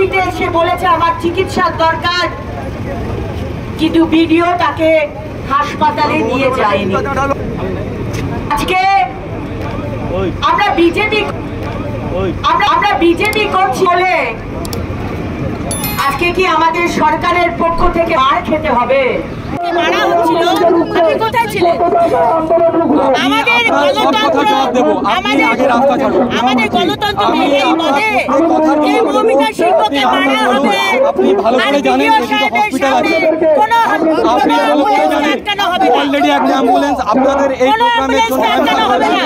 ওপিতে এসে বলেছে আমার চিকিৎসার দরকার, কিন্তু বিডিও তাকে হাসপাতালে নিয়ে যায়নি। আজকে আমরা বিজেপি করছি বলে আজকে কি আমাদের সরকারের পক্ষ থেকে মার খেতে হবে? মারা হচ্ছিল, আপনি কোথায় ছিলেন? আমাদের গণতন্ত্র এই বলে যে মমিতা শিল্পকে মারা হবে, আর বিডিও সাহেবের সামনে কোনো অ্যাম্বুলেন্স আটকানো হবে না, অলরেডি একটা অ্যাম্বুলেন্স আপনাদের এই প্রোগ্রামের জন্য আটকানো হবে না।